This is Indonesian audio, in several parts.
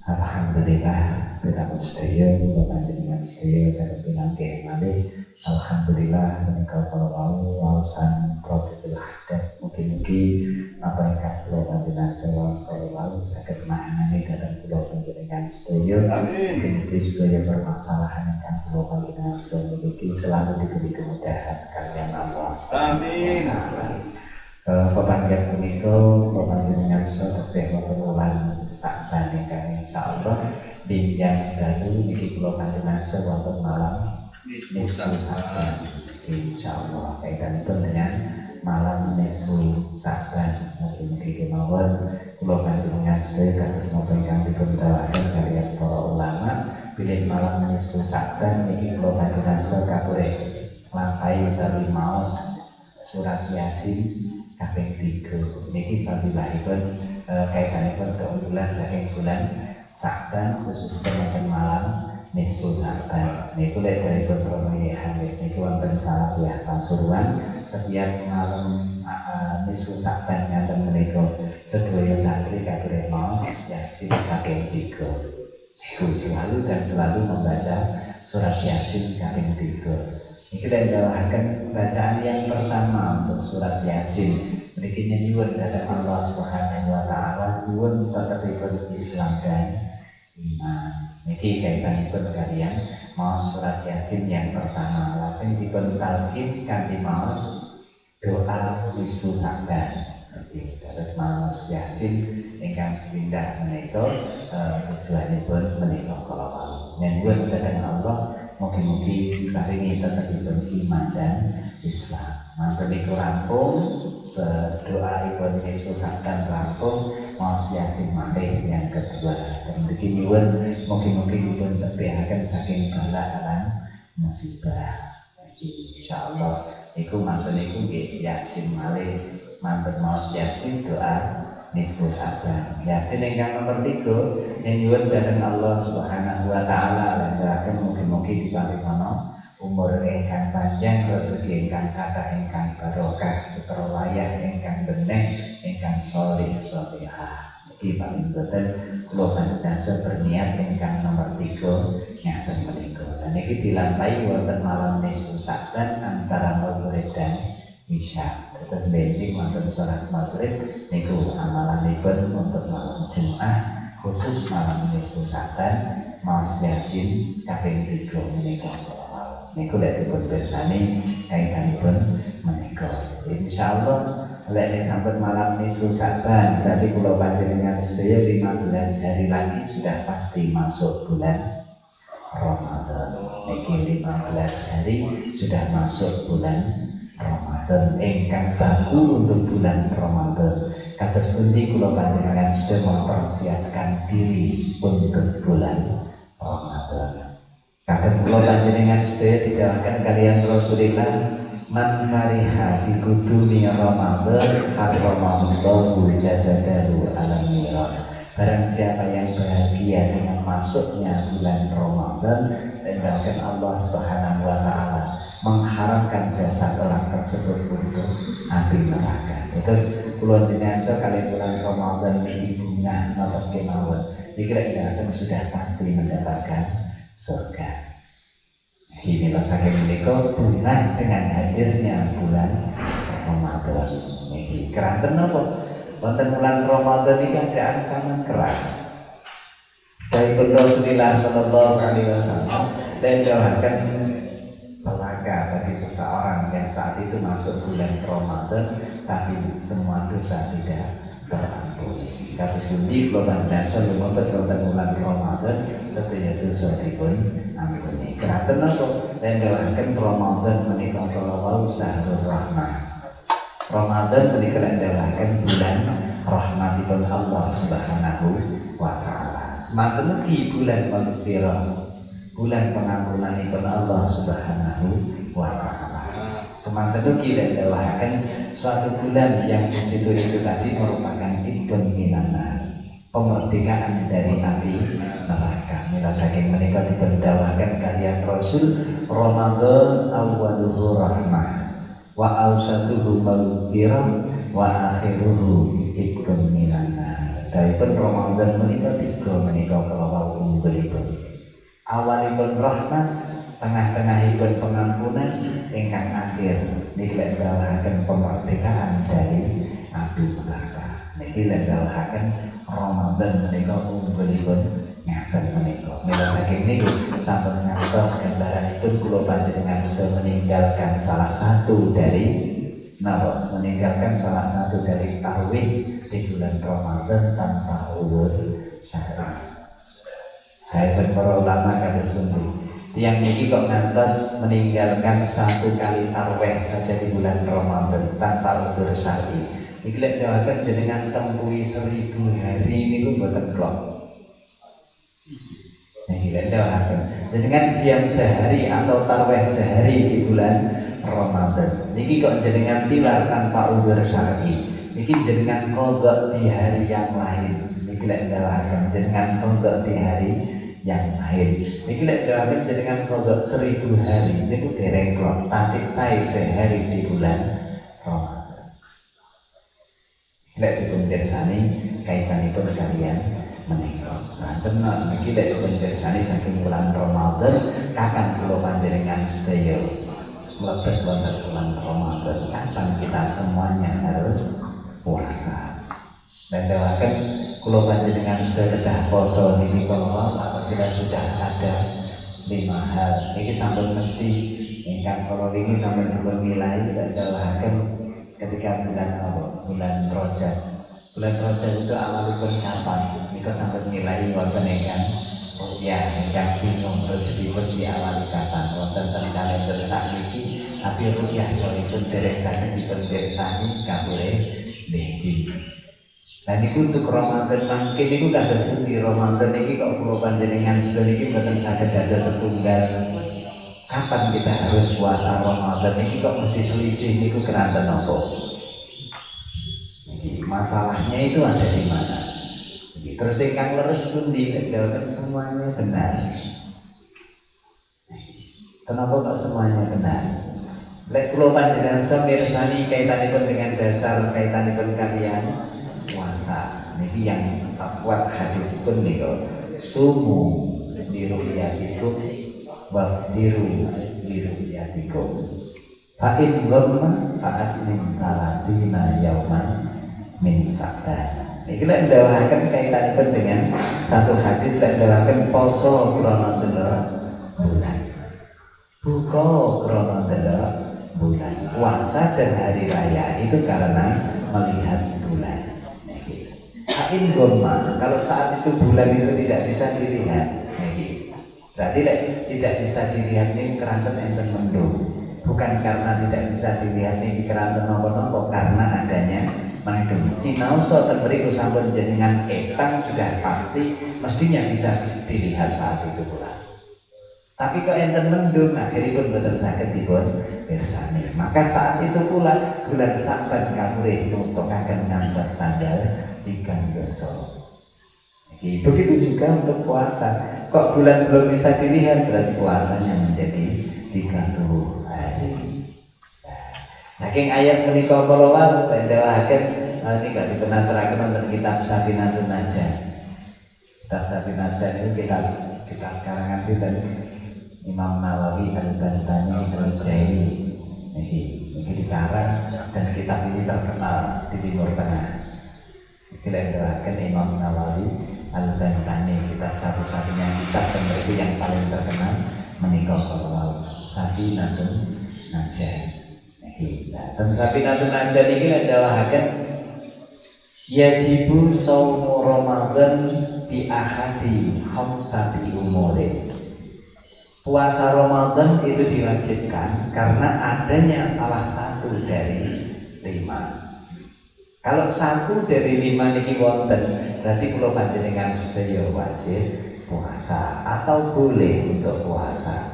Alhamdulillah kita sedaya kula panjenengan sedaya saged pinanggih malih. Alhamdulillah menika kala wau waosan Rabiul Hadat. Mugi-mugi apa ingkang kula panjenengan sedaya kala wau saged manani dhateng kula panjenengan sedaya. Mugi-mugi sedaya permasalahan ingkang kula panjenengan sedaya miliki selalu diberi kemudahan kalian Allah. Amin. Pepanggian punika panjenengan sedaya taksih wonten wulan Sa'ban ingkang insyaallah binjang dalu niki kula panjenengan sedaya wonten malam nisfu Sa'ban insyaallah kaitanipun dengan malam nisfu Sa'ban. Mugi-mugi kemawon kula panjenengan sedaya kados napa ingkang dipundhawuhaken kaliyan para ulama bilih malam nisfu Sa'ban niki kula panjenengan sedaya kapure lampahi utawi maos surat Yasin kaping 3 niki fadilahipun kaitanipun keunggulan saking bulan Sa'ban khususipun wonten malam nisfu Sa'ban. Niku lek daripun pemilihan niku wonten salahiyah pasuruan setiap malam nisfu Sa'ban ngaten menika sedaya santri kabeh maos Yasin kaping 3. Iku selalu dan selalu membaca surat Yasin kaping 3. Ini kita dawakan bacaan yang pertama untuk surat Yasin. Berikutnya nyuwun dari Allah Subhanahu Wa Taala, nyuwun tetapipun Islam dan iman. Ini kaitanipun kalian mau surat Yasin yang pertama. Lajeng dipun talqin kanthi maos doa nisfu Sa'ban. Terus maos Yasin ingkang sepindah menika tujuanipun menika kala wau. Nyuwun dhateng Allah mugi-mugi paringi tetepipun iman dan Islam. Mangken niku rampung doaipun Yesus Sa'ban rampung maos Yasin malih yang kedua. Dan mriki nyuwun mugi-mugi dipun tebihaken saking bala lan musibah. Insyaallah niku mangken niku nggih Yasin malih mangken maos Yasin doa nisfu Sa'ban. Yasin ingkang nomor 3 nyuwun dhateng Allah Subhanahu Wa Taala lan dhateng mugi-mugi diparingono umur ingkang panjang, rezeki ingkang kathah, ingkang barokah, perwayah ingkang beneh, ingkang sholih sholihah. Iki paling boten kula panjenengan berniat ingkang nomor 3 ngaten menika. Dan iki dilampahi wonten malam nisfu Sa'ban antara maghrib dan isya. Terus benjing wonten salat maghrib niku amalanipun untuk malam Jumat khusus malam nisfu Sa'ban maos Yasin kaping 3 menika. Niku lek dipun bersani kaitanipun menika. Insyaallah lek sampun malam nisfu Sa'ban berarti kula panjenengan sedaya 15 hari lagi sudah pasti masuk bulan Ramadan. Niki 15 hari sudah masuk bulan Ramadan ingkang baku untuk bulan Ramadan. Kados pundi kula panjenengan sedaya mempersiapkan diri untuk bulan Ramadan. Kadang kula panjenengan sedaya didhawuhaken kalian Rasulullah man fariha fi qudumi Ramadan harramallahu jasadahu alam niran. Barang siapa yang bahagia dengan masuknya bulan Ramadan, dan Allah Subhanahu Wa Taala mengharamkan jasad orang tersebut untuk api neraka. Terus kula dinasa kali bulan Ramadan ini bunga napa kemawon dikira-kira sudah pasti mendapatkan surga. Inilah saking menika bunga dengan hadirnya bulan Ramadan. Niki keranten napa? Wonten bulan Ramadan iki ada ancaman keras. Dari Rasulullah Sallallahu Alaihi Wasallam dan doakan celaka bagi seseorang yang saat itu masuk bulan Ramadan tapi semua dosa tidak terampuni. Kados pundi kula dasar lumebet wonten bulan Ramadan sedaya dosa dipun ampuni. Keranten napa? Lendahaken Ramadan menika kala wau syahrul rahmah. Ramadan menika lendahaken bulan rahmatipun Allah Subhanahu Wa Taala. Semanten mugi bulan maghfirah, bulan pengampunanipun Allah Subhanahu Wa Taala. Semanten mugi lendahaken suatu bulan yang di situ itu tadi merupakan ibn minana, pemerdekaan dari api neraka. Mila saking menika dipendawakan kalian Rasul Ramadan awwaluhu rahmah wa awsatuhu maghfirah wa akhiruhu ibn minana. Daipun Ramadan menika tiga menika kala unggulipun. Awalipun rahmat, tengah-tengahipun pengampunan, ingkang akhir niki lek dalahaken kemerdekaan dari api neraka. Niki lek dalahaken Ramadan menika unggulipun ngaten menika. Mila saking niku sampun ngantos gambaranipun kula panjenengan sedaya meninggalkan salah satu dari meninggalkan salah satu dari tarwih di bulan Ramadan tanpa uzur syar'i. Hai para ulama kados pundi, tiyang niki kok ngantos meninggalkan satu kali tarwih saja di bulan Ramadan tanpa uzur syar'i. Iki lek dhewekan jenengan tempuhi 1000 hari niku boten klop. Niki lek dhewekan jenengan siam sehari atau tarwih sehari di bulan Ramadan. Niki kok jenengan tilar tanpa uzur syar'i. Niki jenengan qadha di hari yang lain. Niki lek dhewekan jenengan qadha di hari yang lain. Niki lek dhewekan jenengan qadha 1000 hari. Niku dereng klop tasik sae sehari di bulan Ramadan. Lek dipun pirsani kaitanipun kalian menika. Tenan niki lek dipun pirsani saking bulan Ramadan kapan kula panjenengan sedaya mlebet wonten bulan Ramadan, kapan kita semuanya harus puasa. Dan dhewekan kula panjenengan sedaya kedah poso niki kala apabila sudah ada 5 hal. Niki sampun mesti ingkang kala niki sampun dipun nilai dan dhewekan ketika bulan Rajab. Bulan Rajab itu awalipun kapan? Nika sampun nilai wonten ingkang ingkang bingung rezekipun diawali kapan wonten ten kalender sakniki, tapi rupiah kalipun dereng saged dipunpirsani kapure niki. Lah niku untuk Ramadan mangke niku kados pundi Ramadan niki kok kula panjenengan sedaya niki mboten saged dados setunggal. Kapan kita harus puasa Ramadan niki kok mesti selisih niku keranten napa? Niki masalahnya itu ada di mana? Terus ingkang leres pundi nek semuanya benar. Kenapa kok semuanya benar? Lek kula panjenengan samirsani kaitanipun dengan dasar kaitanipun kalian puasa. Niki yang kuat hadisipun nika sumu diruyatikum wa diruyatikum. Fa in ghamma fa'atmin talatina yauman min Sa'ban. Iki lek ndawahaken kaitanipun dengan satu hadis lek ndawahaken poso krana delok bulan. Buka krana delok bulan. Puasa dan hari raya itu karena melihat bulan. Ain goma, kalau saat itu bulan itu tidak bisa dilihat. Berarti tidak bisa dilihat ini keranten enten mendung. Bukan karena tidak bisa dilihat ini keranten nopo-nopo, karena adanya mendung. Sinau soten mriku sampun jenengan etang sudah pasti mestinya bisa dilihat saat itu pula. Tapi kok enten mendung akhiripun boten saged dipun pirsani. Maka saat itu pula bulan Sa'ban kawruh nutukaken ngantos tanggal 13. Begitu juga untuk puasa. Kok bulan belum bisa dilihat berarti puasanya menjadi 30 hari. Saking ayat menika para wau pendawaken nika dipenaturaken wonten kitab Safinatun Najah. Kitab Safinatun Najah itu kita karangan sinten Imam Nawawi Al-Bantani Al-Jaili. Niki dikarang dan kitab ini terkenal di Timur Tengah. Kita dikarangkan Imam Nawawi Al-Bantani, kitab satu-satunya kitab itu yang paling terkenal menika para wau Safinatun Najah. Dan Safinatun Najah ini adalah yajibu saumu Ramadan di ahadi khamsati umurin. Puasa Ramadan itu diwajibkan karena adanya salah satu dari 5. Kalau 1 dari 5 niki wonten, berarti kula panjenengan sedaya wajib puasa atau boleh untuk puasa.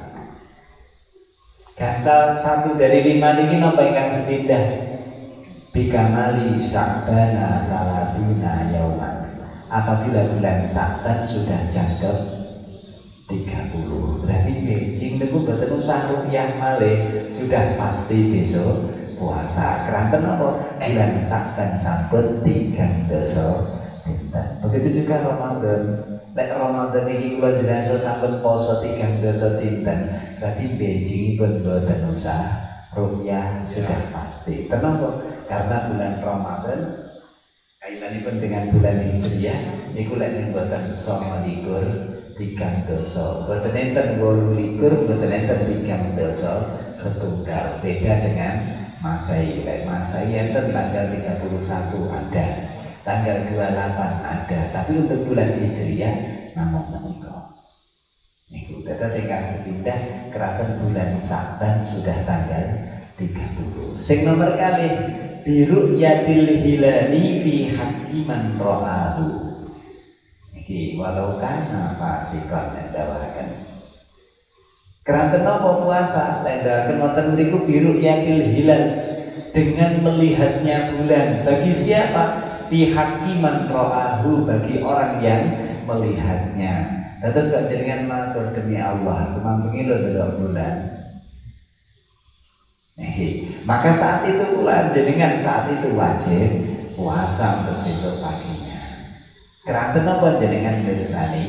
Gacal 1 dari 5 niki napa ingkang sepindah? Bikamali Sya'bana talatina yauman. Apabila bulan Sya'ban sudah jangkep 30, berarti Beijing niku boten usah rupiah malih, sudah pasti besok puasa. Keranten apa? Bulan Sa'ban sampun 30 dinten. Begitu juga Ramadan. Nek Ramadan ini kula jenengan sampun poso 3 dinten, berarti beji pun boten usah rupiah sudah pasti. Kenapa? Karena bulan Ramadan kaitanipun dengan bulan Hijriah niku lek ning boten 29 3 dosa. Boten enten 28, boten enten 3 dosa setunggal. Beda dengan Masehi. Lek Masehi enten tanggal 31 ada, tanggal 28 ada, tapi untuk bulan Hijriah namung menika. Niku dados ingkang sepindah keraton bulan Saban sudah tanggal 30. Sing nomor kalih biru yatil hilali fi hakiman ra'ahu. Iki walau kana fasikan ndawaken. Keranten napa puasa ndawaken wonten mriku biru yatil hilal dengan melihatnya bulan bagi siapa? Fi hakiman ra'ahu, bagi orang yang melihatnya. Terus kok jenengan matur demi Allah, kemampuan lho delok bulan. Maka saat itu pula jenengan saat itu wajib puasa untuk besok paginya. Keranten apa jenengan mirsani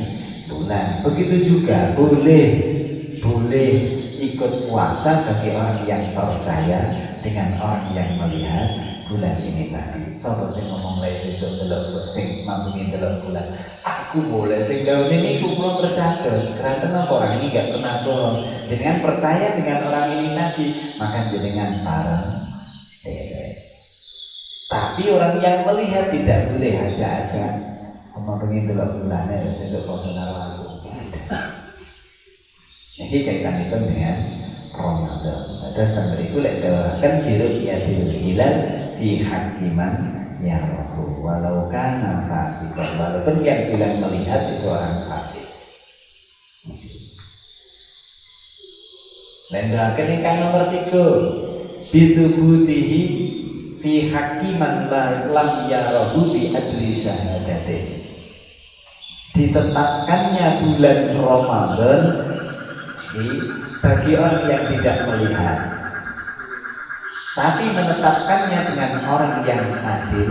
bulan. Begitu juga boleh ikut puasa bagi orang yang percaya dengan orang yang melihat bulan ini tadi. Sopo sing ngomong lek sesuk delok sing mampungi delok bulan. Aku boleh sing gawe ini kula percados. Keranten apa orang ini enggak pernah bohong. Jenengan percaya dengan orang ini tadi, maka jenengan parang beres. Tapi orang yang melihat tidak boleh aja-aja mampungi delok bulane sesuk poso karo aku. Jadi kaitan itu dengan Ramadan. Ada sampai itu lek dawakan biru yatil hilal fi hakiman ya rohu walau kana fasikan, walaupun yang bilang melihat itu orang fasik. Dan dawakan ingkang nomor 3 bitubutihi fi hakiman lam yarahu bi adli syahadatin. Ditetapkannya bulan Ramadan bagi orang yang tidak melihat, tapi menetapkannya dengan orang yang adil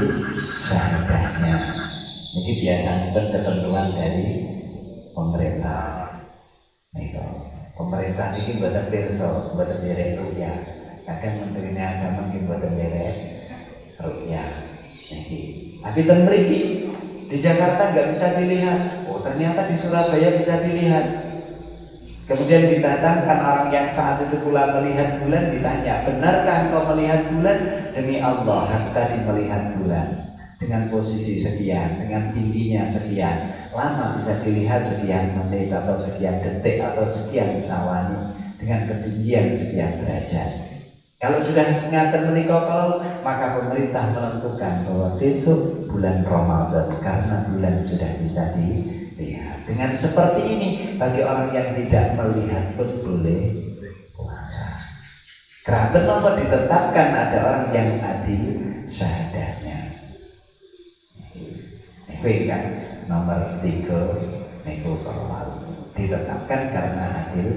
syahadahnya. Ini biasanya ketentuan dari pemerintah. Pemerintah ini buatan perso, buatan derek rupiah. Kadang menterinya agama mungkin buatan derek rupiah. Tapi tentriki di Jakarta nggak bisa dilihat. Oh ternyata di Surabaya bisa dilihat. Kemudian didatangkan orang yang saat itu pula melihat bulan, ditanya, benarkah engkau melihat bulan? Demi Allah, aku tadi melihat bulan dengan posisi sekian, dengan tingginya sekian, lama bisa dilihat sekian menit atau sekian detik atau sekian sawani, dengan ketinggian sekian derajat. Kalau sudah ngaten menika kalau, maka pemerintah menentukan bahwa besok bulan Ramadan karena bulan sudah bisa dilihat. Dengan seperti ini bagi orang yang tidak melihat pun boleh puasa. Kenapa ditetapkan ada orang yang adil syahadahnya. Ini kan nomor 3 niku ditetapkan karena adil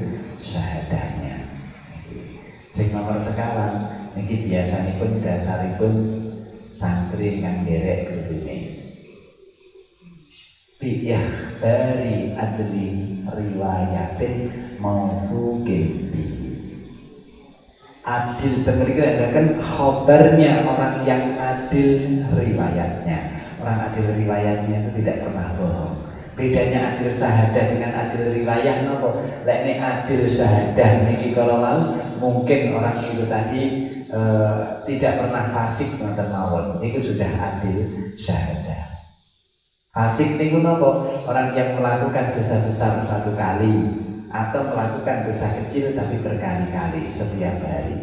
syahadahnya. Sing nomor sekarang niki biasanipun dasaripun santri kang derek gurune. Biyah dari adli riwayatin maufuqin bihi. Adil tenggeri kan khabarnya orang yang adil riwayatnya. Orang adil riwayatnya itu tidak pernah bohong. Bedanya adil syahadah dengan adil riwayat nopo? Lek nek adil syahadah niki kalau mau mungkin orang itu tadi tidak pernah fasik ngoten mawon. Niku sudah adil syahadah. Fasik niku napa? Orang yang melakukan dosa besar satu kali atau melakukan dosa kecil tapi berkali-kali setiap hari.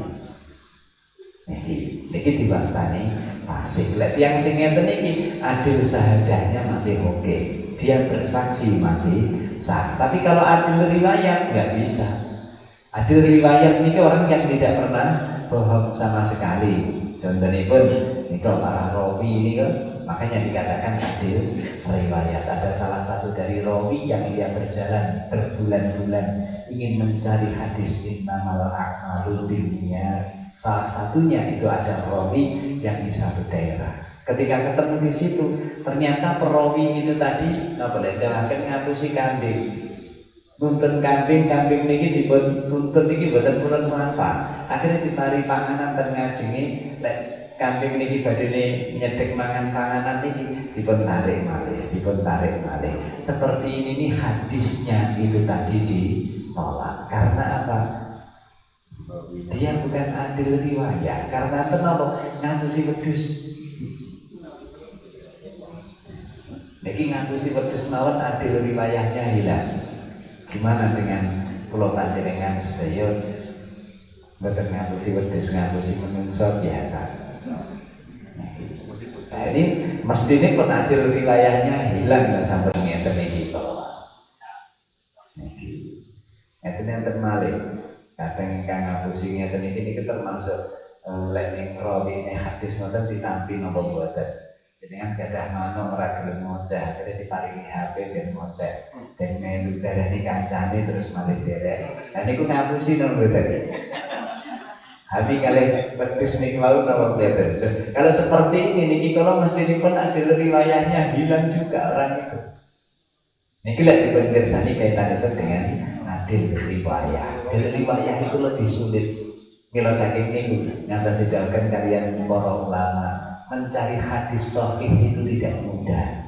Niki diwastani fasik. Lek tiyang sing ngeten iki adil syahadahnya masih oke. Dia bersaksi masih sah. Tapi kalau adil riwayat nggak bisa. Adil riwayat niki orang yang tidak pernah bohong sama sekali. Contohnya pun niku para rawi ini kan. Makanya dikatakan adil riwayat. Ada salah satu dari rawi yang dia berjalan berbulan-bulan ingin mencari hadis innamal a'malu binniyat. Salah satunya itu ada rawi yang di satu daerah. Ketika ketemu di situ, ternyata perawi itu tadi napa lek akan ngapusi kambing. Nuntun kambing niki dituntun niki boten purun apa. Akhirnya dipari panganan dan ngajengi lek kambing niki badene nyedek mangan panganan niki dipun tarik malih. Seperti ini nih hadisnya itu tadi ditolak. Karena apa? Dia bukan adil riwayat. Karena kenapa? Ngapusi wedhus. Niki ngapusi wedhus mawon adil riwayatnya hilang. Gimana dengan pulau panjenengan sedaya mboten ngapusi wedhus, ngapusi menungso biasa. Nah ini mestine pun adil riwayatnya hilang sampai ngeten iki to. Ngeten enten malih. Kadang ingkang ngapusi ngeten iki termasuk lek ning rawine hadis ngoten ditampi napa mboten. Jenengan gadah manuk ora gelem ngoceh, akhirnya diparingi HP ben ngoceh. Dan melu darani kancane terus malih derek. Lah niku ngapusi nang mboten. Habis kalih wedhus niku wau napa mboten. Kalau seperti ini niki kala mestinipun ada riwayatnya hilang juga orang itu. Niki lek dipirsani kaitan itu dengan adil riwayat. Adil riwayat itu lebih sulit. Mila saking niku ngantos sidalken kalian para ulama. Mencari hadis sahih itu tidak mudah.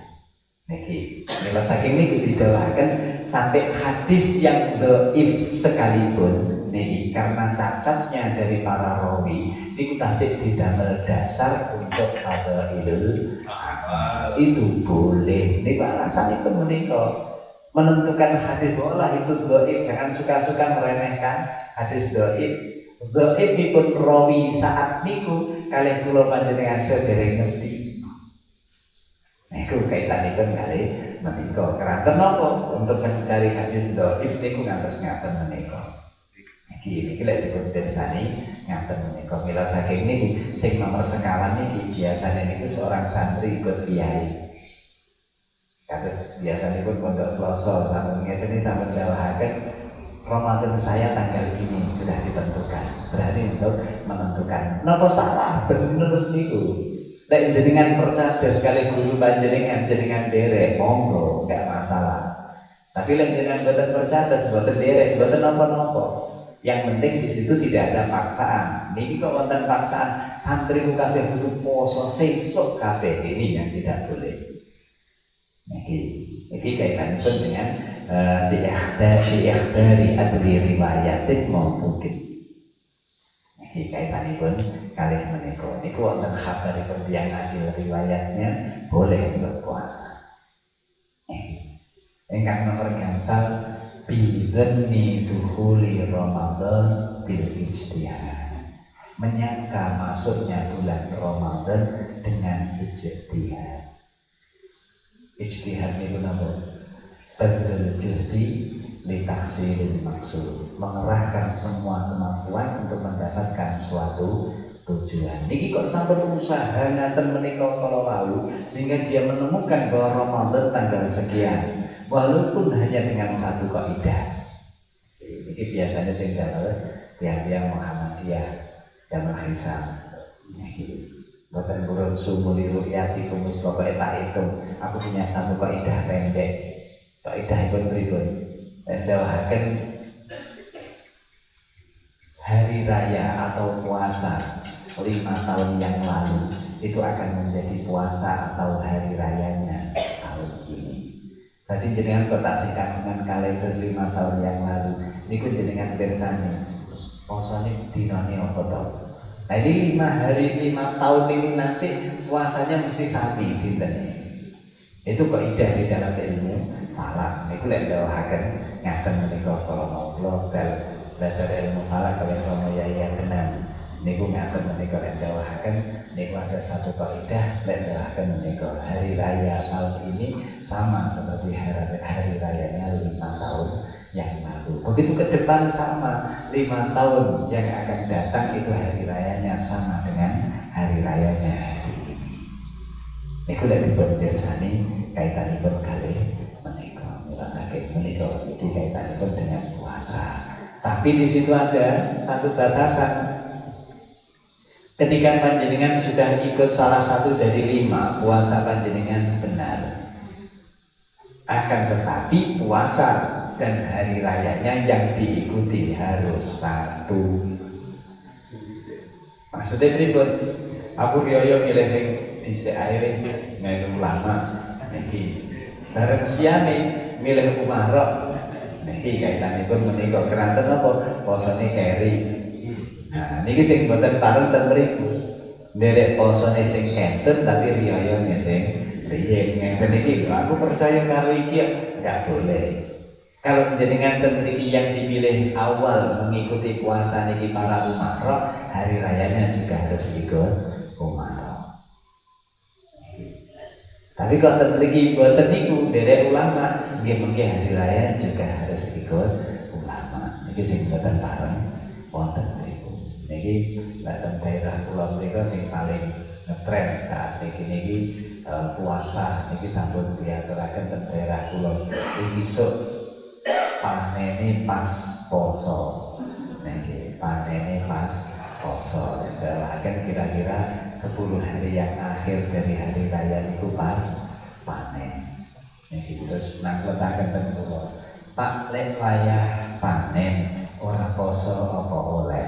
Niki, mila saking niku didhawuhaken sampai hadis yang dhaif sekalipun niki karena catatnya dari para rawi niku tasik didamel dasar untuk fadhailul amal. Itu boleh. Niku alasanipun menika menentukan hadis olah itu dhaif, jangan suka-suka meremehkan hadis dhaif. Dhaif dipun rawi saat niku kalih kula panjenengan sedereng mesti. Niku kaitanipun kalih menika. Keranten napa untuk mencari hadis dhaif niku ngantos ngaten menika. Niki lek dipun pirsani ngaten menika. Mila saking niki sing nomor sekawan niki biasane niku seorang santri ikut kiai. Kados biasanipun pondok kloso sampun ngeten sampun dawuhaken Ramadan saya tanggal ini sudah ditentukan. Berarti untuk menentukan. Napa salah? Bener niku. Lek jenengan percaya sekali guru panjenengan jenengan derek, monggo, enggak masalah. Tapi lek jenengan boten percaya boten derek, boten napa-napa. Yang penting di situ tidak ada paksaan. Niki kok wonten paksaan, santri kabeh kudu poso sesuk kabeh, ini yang tidak boleh. Niki kaitanipun dengan diikhtari adli riwayatin mungkin. Niki kaitanipun kalih menika. Niku wonten khabaripun tiyang adil riwayatnya boleh untuk puasa. Ingkang nomor gangsal bidhanni dukhuli Ramadan bil ijtihad. Menyangka masuknya bulan Ramadan dengan ijtihad. Ijtihad niku napa? Badal juz'i li tahsilil maksud, mengerahkan semua kemampuan untuk mendapatkan suatu tujuan. Niki kok sampun usaha ngaten menika kala wau sehingga dia menemukan bahwa Ramadan tanggal sekian walaupun hanya dengan satu kaidah. Ini biasanya sing dalem tiang-tiang Muhammadiyah dan Hisam. Boten burun sumuli ru'yati kumus pokoknya tak hitung. Aku punya satu kaidah pendek. Kaidah itu pripun? Dawahaken hari raya atau puasa 5 tahun yang lalu itu akan menjadi puasa atau hari rayanya tahun ini. Tadi jenengan kota sikat dengan kalender 5 tahun yang lalu. Niku jenengan pirsani. Posone dinane apa to? Nah ini 5 hari 5 tahun ini nanti puasanya mesti sapi dinten. Itu kaidah di dalam ilmu falak. Niku lek dawahaken ngaten menika para mawla belajar ilmu falak kaliyan Rama Yaya Tenan. Niku ngaten menika lek dawahaken niku ada satu kaidah lek dawahaken menika hari raya tahun ini sama seperti hari rayanya 5 tahun yang lalu. Begitu ke depan sama 5 tahun yang akan datang itu hari rayanya sama dengan hari rayanya hari ini. Niku lek dipun pirsani kaitanipun kalih menika. Menika iki kaitanipun dengan puasa. Tapi di situ ada satu batasan. Ketika panjenengan sudah ikut salah satu dari 5, puasa panjenengan benar. Akan tetapi puasa dan hari rayanya yang diikuti harus satu. Maksudnya pripun? Aku riyo milih sing dhisik ae melu ulama niki. Bareng siane milih umarok. Niki kaitanipun menika keranten apa? Posone keri. Nah, niki sing boten pareng ten mriku. Nderek posone sing kenten tapi riyayane sing sing ngeten iki. Aku percaya karo iki enggak boleh. Kalau jenengan ten mriki yang dipilih awal mengikuti puasa niki para umarok, hari rayanya juga harus ikut umarok. Tapi kalau ten mriki boten niku nderek ulama, nggih mengke hari raya juga harus ikut ulama. Niki sing boten pareng wonten. Niki datang daerah Pulau Mereka sing paling ngetren saat niki puasa niki sampun diaturaken teng daerah Pulau isuk panene pas poso. Niki panene pas poso. Akan kira-kira 10 hari yang akhir dari hari raya niku pas panen. Niki terus nakletaken teng kula. Pak lek wayah panen ora poso apa oleh.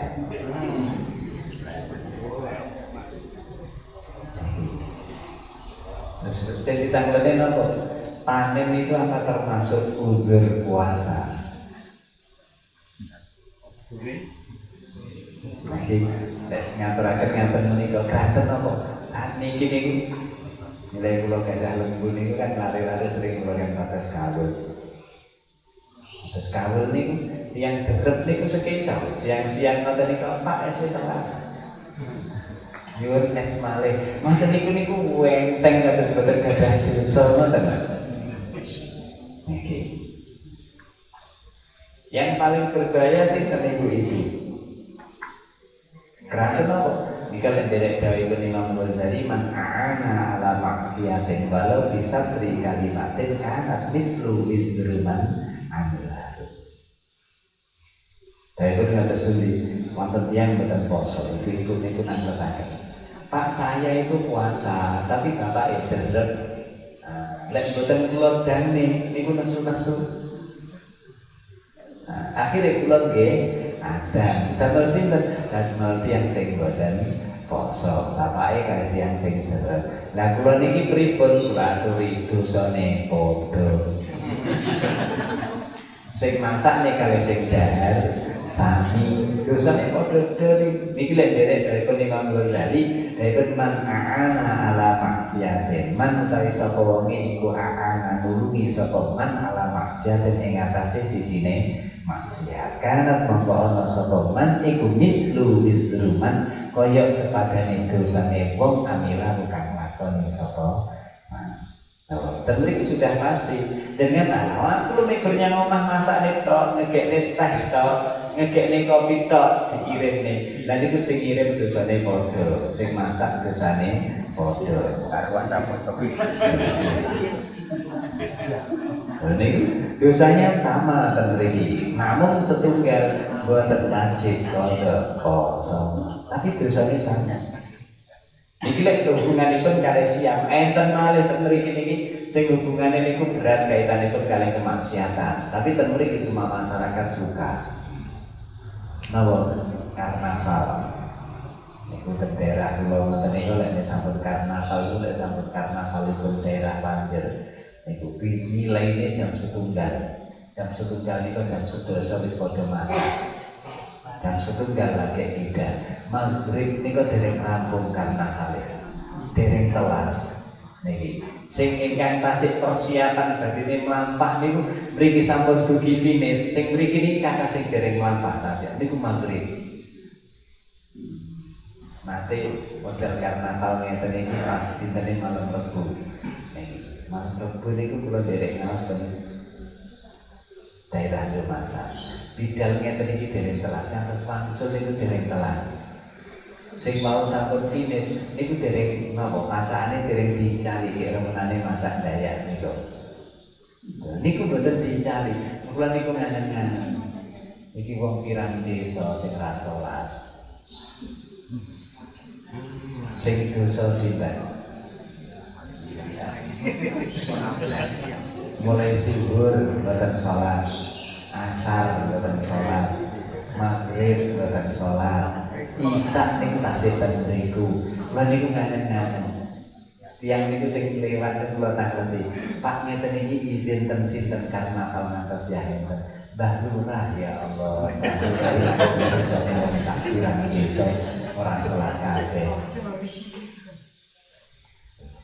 Terus saya ditangletin apa? Panen itu apa termasuk uzur puasa? Lagi ngaturaken ngaten menika kraten apa? Saat niki niku nilai kula gadah lembu niku kan lari-lari sering kula kan batas kawul. Terus kawul niku yang dekrep niku sekecap siang-siang ngoten niku Pak es telas. Nyuwun es malih. Ngoten niku wenteng kados boten gadah dosa ngoten. Niki. Yang paling berbahaya sih ibu-ibu. Karena apa? Jika dari dawuh Imam Ghazali man aana ala maksiatin walau bisatri kalimatin kanat mislu wizruman amilah. Dari itu ngatas pundi wonten tiyang mboten poso iku nangletaken. Pak saya itu puasa tapi bapak derep. Lek mboten kula dane niku nesu-nesu. Akhirnya kula nggih ada damel sinten damel tiyang sing mboten poso bapake kali tiyang sing derep. Lah kula niki pripun kula aturi dosane padha. Sing masak nih kali sing dahar sami dosane padha-padha niki lek derek dari Imam Ghazali dari man aana ala maksiatin man utawi sapa wong iku aana nulungi sapa man ala maksiatin ing atase sijine maksiat kanat mongko ana sapa man iku mislu wisruman kaya sepadane dosane wong amila kang lakoni sapa man. Tentu sudah pasti dengan alamat lu mikurnya ngomong masak netok ngekek netah tok ngekek kopi tok dikirim nih dan itu sing ngirim dosane podo sing masak dosane podo karuan dapat kopi ini dosanya sama tentu namun setunggal buat wajib kode kosong tapi dosanya sama. Iki lek hubunganipun kali siang enten malih ten mriki niki sing hubungane niku berat kaitanipun kali kemaksiatan. Tapi ten mriki semua masyarakat suka. Napa? Karnaval. Niku ten daerah kula ngoten niku lek sampun karnaval lek sampun karnavalipun daerah Banjar. Niku nilaine jam 1. Jam 1 niku jam 11 wis padha mati. Jam 1 lagi tidak. Maghrib niku dereng rampung karnaval, dereng telas. Niki, sing ingkang tasih persiapan badhe mlampah niku mriki sampun dugi finish. Sing mriki niki kakak sing dereng mlampah tasih niku maghrib. Nanti model karnaval ngeten iki pas dinten malam Rebo. Niki, malam Rebo niku kula dereng ngaos ten daerah Lumasa. Bidal ngeten iki dereng telas, terus wangsul niku dereng telas. Sing mau sampun finish niku dereng napa macane dereng dicari remenane macak Dayak niku. Niku boten dicari. Kula niku nganen-nganen. Iki wong pirang desa sing ra salat. sing dosa sinten mulai zuhur boten salat, asar boten salat, maghrib boten salat, isya niku tasih ten niku. Lha niku ngangen-ngangen. Tiyang niku sing lewat kula tak ngerti. Pak ngeten iki izin ten sinten karnaval ngantos ya enten. Mbah Lurah ya Allah. Iso wong sakiran iso ora salat kabeh.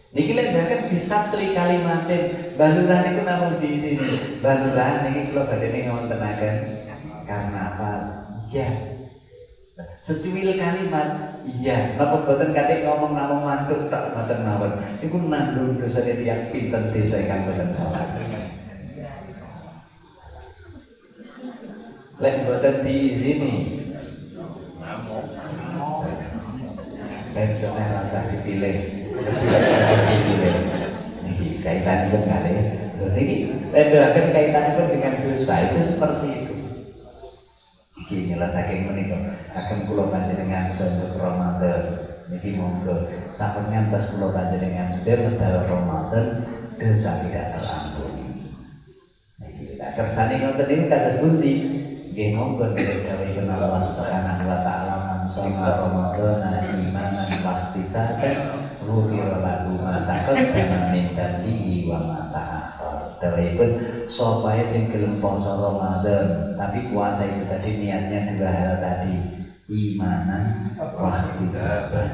Niki lek daken disatri kalimatin. Mbah Lurah niku namung di sini. Mbah Lurah niki kula badhe ngontenaken karnaval. Iya. Secuil kalimat, iya. Napa boten kate ngomong namung mantuk tak boten mawon. Iku nanggung dosane tiyang pinten desa ingkang boten salat. Lek boten diizini. Besoknya rasa dipilih. Niki kaitanipun kalih. Niki akan kaitanipun dengan dosa itu seperti itu. Inilah saking menika akan kula panjenengan sedherek Ramadan niki monggo sampun ngantos kula panjenengan sedherek Ramadan dosa tidak terampuni. Niki kersane ngoten niku kados pundi? Nggih monggo dawuhipun Allah Subhanahu wa taala man shoma Ramadan imanan wa ihtisaban ghufira lahu ma taqaddama min dhanbihi wa ma ta'akhkhara. Dawuhipun supaya sing gelem poso Ramadan, tapi puasa itu tadi niatnya dua hal tadi, imanan wa ihtisaban.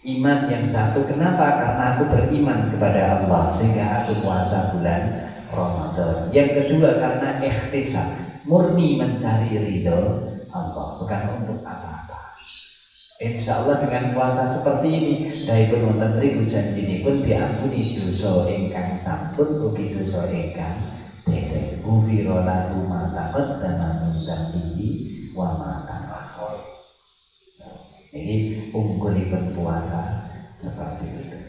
Iman yang satu, kenapa? Karena aku beriman kepada Allah sehingga aku puasa bulan Ramadan. Yang kedua karena ihtisab, murni mencari ridho Allah, bukan untuk apa-apa. Insya Allah dengan puasa seperti ini, daipun wonten ribu janjinipun diampuni dosa ingkang sampun ugi dosa ingkang dereng. Ghufira lahu ma taqaddama min dhanbihi wa ma ta'akhkhara. Ini unggulipun puasa seperti itu.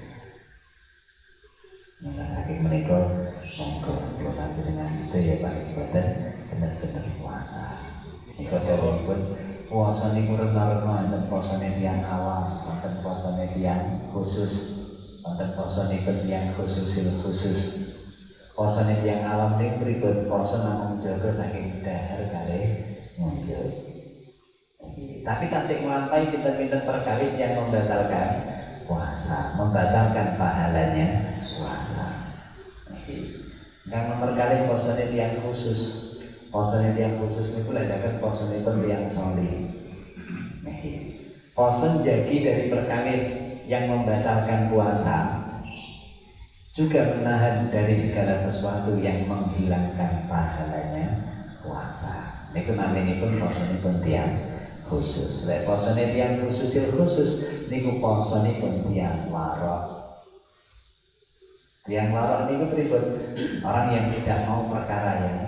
Maka saking menika monggo kula dengan sedaya panjenengan bener-bener puasa. Nika dawuhipun puasa niku rena-rena enten puasane tiyang awam, enten puasane tiyang khusus, enten puasane tiyang khusus. Puasane tiyang awam niku pripun? Puasa namung jaga saking dahar kalih muncul. Tapi tasik nglampahi pinten-pinten perkawis yang membatalkan puasa, membatalkan pahalanya puasa. Yang nomor kali puasane tiyang khusus. Puasane tiyang khusus niku ladakan puasane tiyang salih. Puasa jagi dari perkawis yang membatalkan puasa, juga menahan dari segala sesuatu yang menghilangkan pahalanya puasa. Niku naminipun puasanipun tiyang khusus. Lek puasane tiyang khusus niku puasanipun tiyang warok. Tiyang warok niku pripun? Orang yang tidak mau perkara yang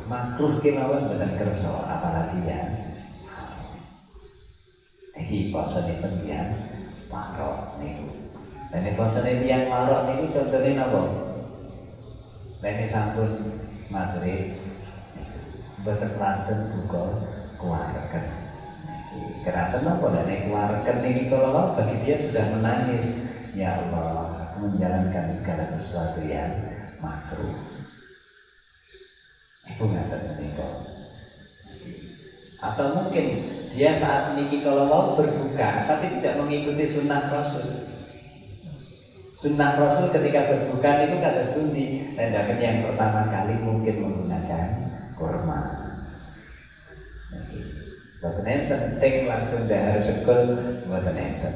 makruh kemawon boten kersa, apalagi yang iki puasanipun tiyang warok niku. Dan puasane tiyang warok niku contone napa? Lene sampun maghrib boten lanten buka keluarkan. Kenapa napa lene keluarkan niki kalau bagi dia sudah menangis, ya Allah, menjalankan segala sesuatu yang makruh. Iku ngaten menika. Atau mungkin dia saat niki kalau mau berbuka tapi tidak mengikuti sunnah Rasul. Sunnah Rasul ketika berbuka itu kados pundi? Tindakan yang pertama kali mungkin menggunakan kurma. Boten enten penting langsung dahar sekul boten enten.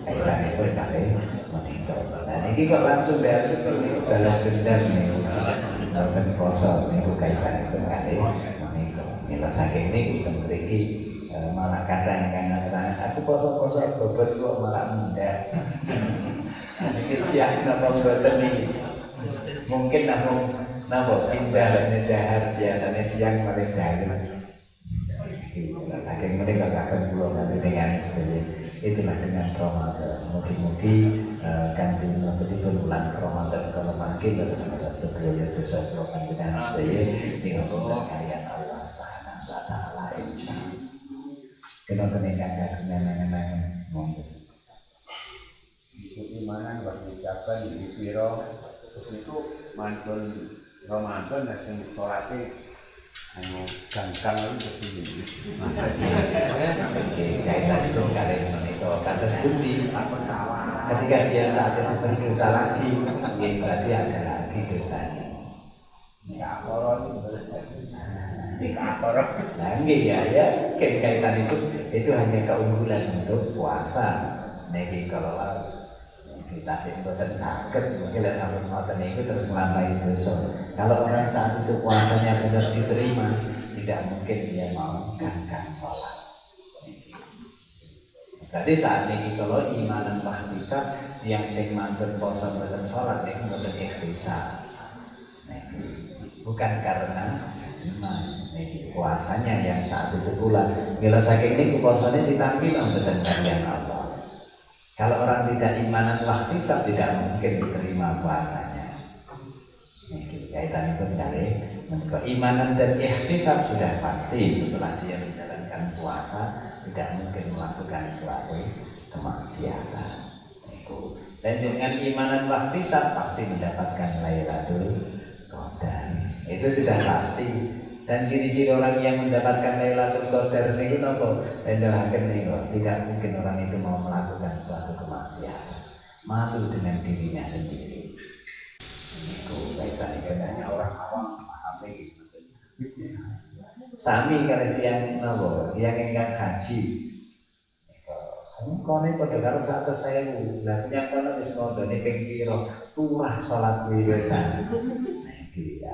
Kaitanipun kalih menika. Nah niki kok langsung dahar sekul niku balas dendam niku. Boten poso niku kaitanipun kalih menika. Mila saking niku teng mriki malah kadang aku poso-poso bobot kok malah mundak. Niki siang napa boten niki. Mungkin napa pindah dahar biasanya siang malah dahar. Saking mereka akan pulang nanti dengan sedih. Itulah dengan Ramadan. Mugi-mugi kanjeng betul bulan Ramadan kalau makin dari sebelumnya dosa pulang dengan sedih dengan kekayaan Allah Subhanahu wa taala. Kena keningkat kagungan monggo. Itu imanan buat diucapkan di piro itu mantun Ramadan dan sing salate anu ganggang itu begini. Kaitan itu kalian menikah kata bukti ketika dia saat itu berdosa lagi, berarti ada lagi dosanya. Ya koron koron. Nah, ya, kaitan itu hanya keunggulan untuk puasa. Nek kalau kita sih boten sakit, mungkin lihat sampai ngoten itu terus melambai dosa. Kalau orang saat itu puasanya benar diterima, tidak mungkin dia mau ganggang sholat. Berarti saat ini kalau imanan bahasa yang sing mantun puasa boten sholat itu boten ikhtisab. Bukan karena iman, puasanya yang saat itu pula. Bila saking ini puasanya ditampil boten kalian Allah. Kalau orang tidak imanan wahtisab tidak mungkin diterima puasanya. Kaitan itu dari keimanan dan ihtisab sudah pasti setelah dia menjalankan puasa tidak mungkin melakukan suatu kemaksiatan. Dan dengan imanan wahtisab pasti mendapatkan Lailatul Qadar. Itu sudah pasti. Dan ciri-ciri orang yang mendapatkan Lailatul Qadar niku napa? Endahaken niku tidak mungkin orang itu mau melakukan suatu kemaksiatan. Malu dengan dirinya sendiri. Niku kaitan hanya orang awam memahami gitu. Sami kali tiyang napa? Tiyang ingkang haji. Sengkone padha karo 100.000. Lah tiyang kono wis ngondone ping pira? Turah salat wiwisan.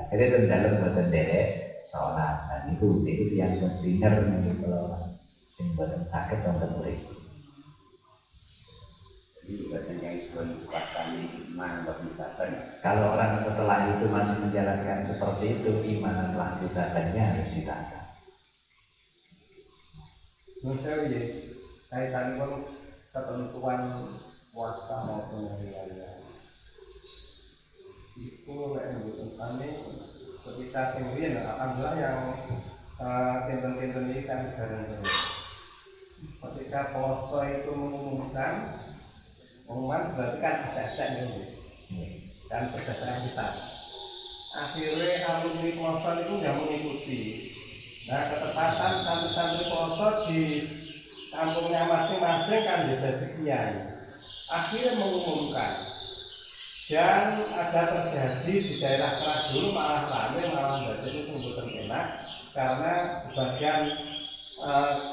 Akhirnya dalam boten derek sholat, dan itu yang benar nih kalau yang boten sakit wonten mriku. Jadi katanya itu merupakan iman bahkan Kalau orang setelah itu masih menjalankan seperti itu, iman telah disatanya harus ditata. Menurut saya ya, kaitan pun ketentuan puasa maupun hari-hari itu menurut kami ketika sendiri, alhamdulillah yang tinten-tinten ini kan bareng-bareng. Ketika poso itu mengumumkan berarti kan ada ini dan berdasarkan kita. Akhirnya alumni poso itu nggak mengikuti. Nah, ketepatan santri-santri poso di kampungnya masing-masing kan jadi kiai. Akhirnya mengumumkan. Dan ada terjadi di daerah keras dulu malah ramai, malah jadi sungguh enak karena sebagian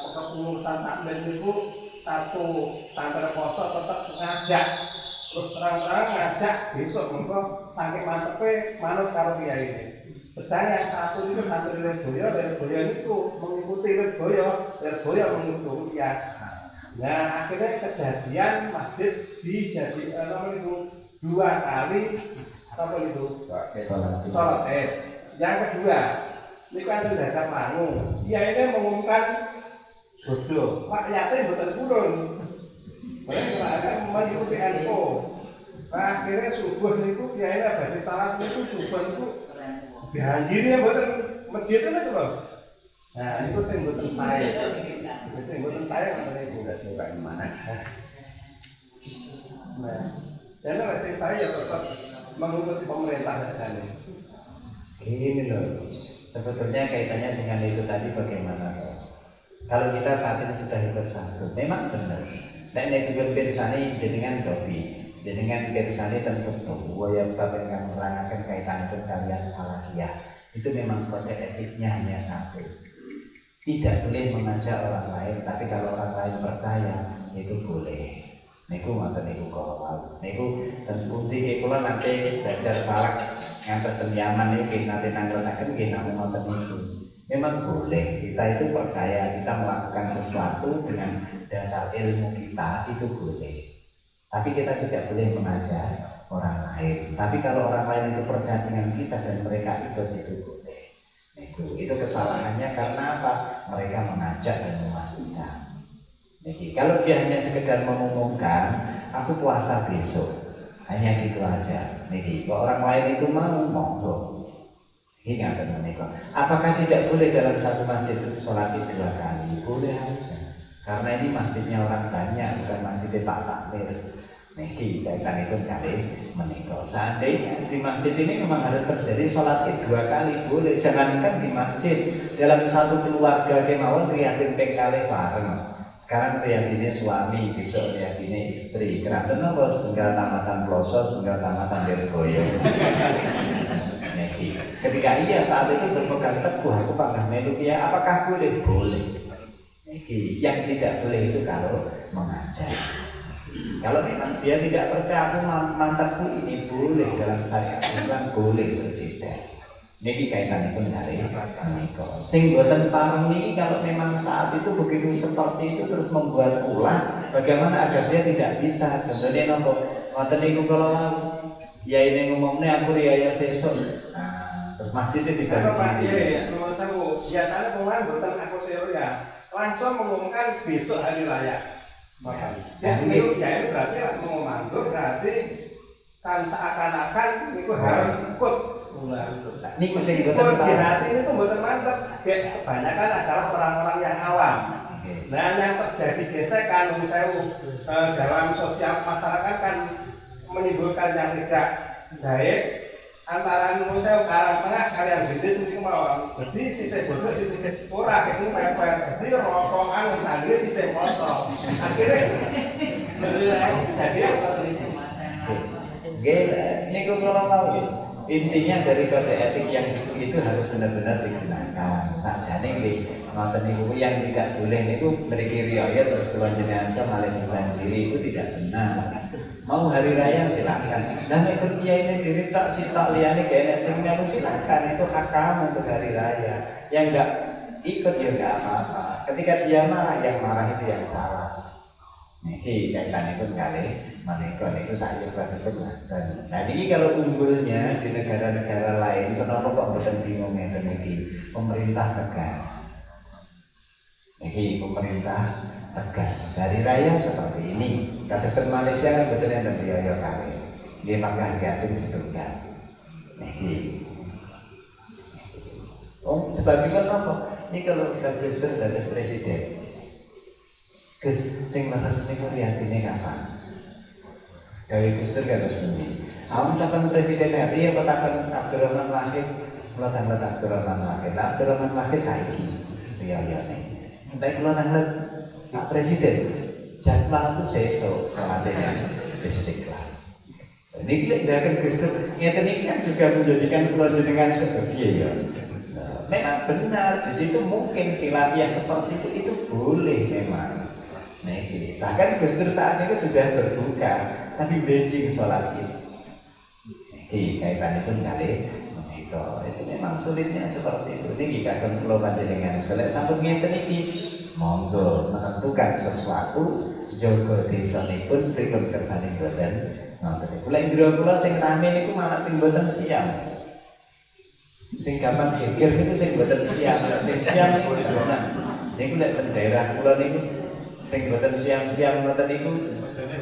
kepengurusan takmir itu satu santri poso tetap ngajak terus terang-terang ngajak besok mereka saking mantepnya manut karo kiai ini. Sedang yang satu itu santri Lirboyo itu mengikuti Lirboyo mengikuti ya. Nah akhirnya kejadian masjid dijadikan itu 2 kali apa itu sholat Id. Yang kedua, ini kan sudah ada panggung. Dia ini mengumumkan bodoh, rakyatnya betul turun. Mereka akan mengikuti NU. Nah, akhirnya subuh itu dia ini bagi salat itu subuh itu dihanjirnya betul masjidnya itu loh. Nah itu sing betul saya. Sing betul saya namanya itu udah coba gimana. Nah. Dan rasanya saya tetap mengikuti pemerintah dan ini loh, sebetulnya kaitannya dengan itu tadi bagaimana? Kalau kita saat ini sudah hidup satu, memang benar. Dan yang hidup bersani dengan dobi, dengan bersani tersebut, yang kita menerangkan kaitan itu kalian falakiyah. Itu memang kode etiknya hanya satu. Tidak boleh mengajak orang lain, tapi kalau orang lain percaya, itu boleh. Niku ngoten niku kalau niku ten putih kula nanti belajar falak ngantos ten Yaman niki nanti nanggosaken nggih namung ngoten niku. Memang boleh kita itu percaya kita melakukan sesuatu dengan dasar ilmu kita itu boleh. Tapi kita tidak boleh mengajak orang lain. Tapi kalau orang lain itu percaya dengan kita dan mereka ikut itu boleh. Itu kesalahannya karena apa? Mereka mengajak dan memastikan. Jadi kalau dia hanya sekedar mengumumkan, aku puasa besok, hanya gitu aja. Jadi kalau orang lain itu mau monggo. Ingat teman-teman, apakah tidak boleh dalam satu masjid itu sholat 2 kali? Boleh aja. Karena ini masjidnya orang banyak, bukan masjid Pak Takmir. Niki kaitan itu kali menikah. Seandainya di masjid ini memang harus terjadi sholat id 2 kali, boleh. Jangankan di masjid, dalam satu keluarga kemauan riyatin kali bareng. Sekarang riyatinnya suami, besok riyatinnya istri. Kerana apa? Setengah tamatan Ploso, setengah tamatan Lirboyo. Niki. Ketika ia saat itu berpegang teguh, aku pernah melukia, apakah boleh? Boleh. Niki. Yang tidak boleh itu kalau mengajar. Kalau memang dia tidak percaya aku mantapku ini boleh dalam syariat Islam boleh berbeda. Niki kaitan itu dari menikah. Sing boten pareng ini kalau memang saat itu begitu seperti itu terus membuat ulah, bagaimana agar dia tidak bisa. Contohnya nopo, ngoten niku kalau ya ini ngomongnya aku riaya sesuk. Nah, terus masjidnya diganti. Iya, menurut saya biasanya pengulangan boten aku ya langsung mengumumkan besok hari raya. Yang itu ya itu berarti mengumanduk berarti kan seakan-akan itu harus ikut bulan. Ini mesti ikut di hati ini tuh betul mantap. Kebanyakan adalah orang-orang yang awam. Nah yang terjadi gesekan misalnya dalam sosial masyarakat kan menimbulkan yang tidak baik antara manusia karang tengah kalian gendis itu mau jadi sisi bodoh sisi kurang itu mepet jadi rokokan sendiri sisi kosong akhirnya jadi ini kalau mau intinya dari kode etik yang itu harus benar-benar digunakan saja nih ngoten niku yang tidak boleh itu memiliki riwayat terus kelanjutan malah diri itu tidak benar. Mau hari raya silakan. Dan ikut kiai ini diri tak si tak liane kayak sing nyamu silakan itu hak kamu untuk hari raya. Yang enggak ikut ya enggak apa-apa. Ketika dia marah yang marah itu yang salah. Nih kaitan itu kali menikah itu saya sebut dan nah ini kalau unggulnya di negara-negara lain kenapa kok bosan bingung ya ini pemerintah tegas. Ini pemerintah tegas. Hari raya seperti ini. Kata Malaysia kan betulnya ada biaya kali. Dia makan gatin sedungkan. Ini. Oh, sebagaimana apa? Ini kalau kita presiden dan presiden. Gus, sing leres niku liyatine kapan? Gawe Gus Dur karo sendiri. Aku ucapan presiden RI ya katakan Abdurrahman Wahid, kula tanglet Abdurrahman Wahid. Abdurrahman Wahid saiki riyo-riyone. Tapi kalau nanglet Pak Presiden, jadwal itu sesok salatnya istiqlal. Ini kita akan Gus Dur, ini kan juga menjadikan pulau jenengan sebagai ya. Memang benar di situ mungkin khilaf yang seperti itu boleh memang. Nah, bahkan Gus Dur saat itu sudah berbuka, tadi beijing sholat itu. Kaitan itu kali. Itu memang sulitnya seperti itu. Ini kita akan pulau panjenengan selek sambut ngeten iki. Monggo menentukan sesuatu jaga desanipun pripun kersane boten ngoten. Kula indra kula sing rame niku malah sing boten siang. Sing gampang geger itu sing boten siang, sing siang niku boten. Niku lek ten daerah kula niku sing boten siang-siang ngoten niku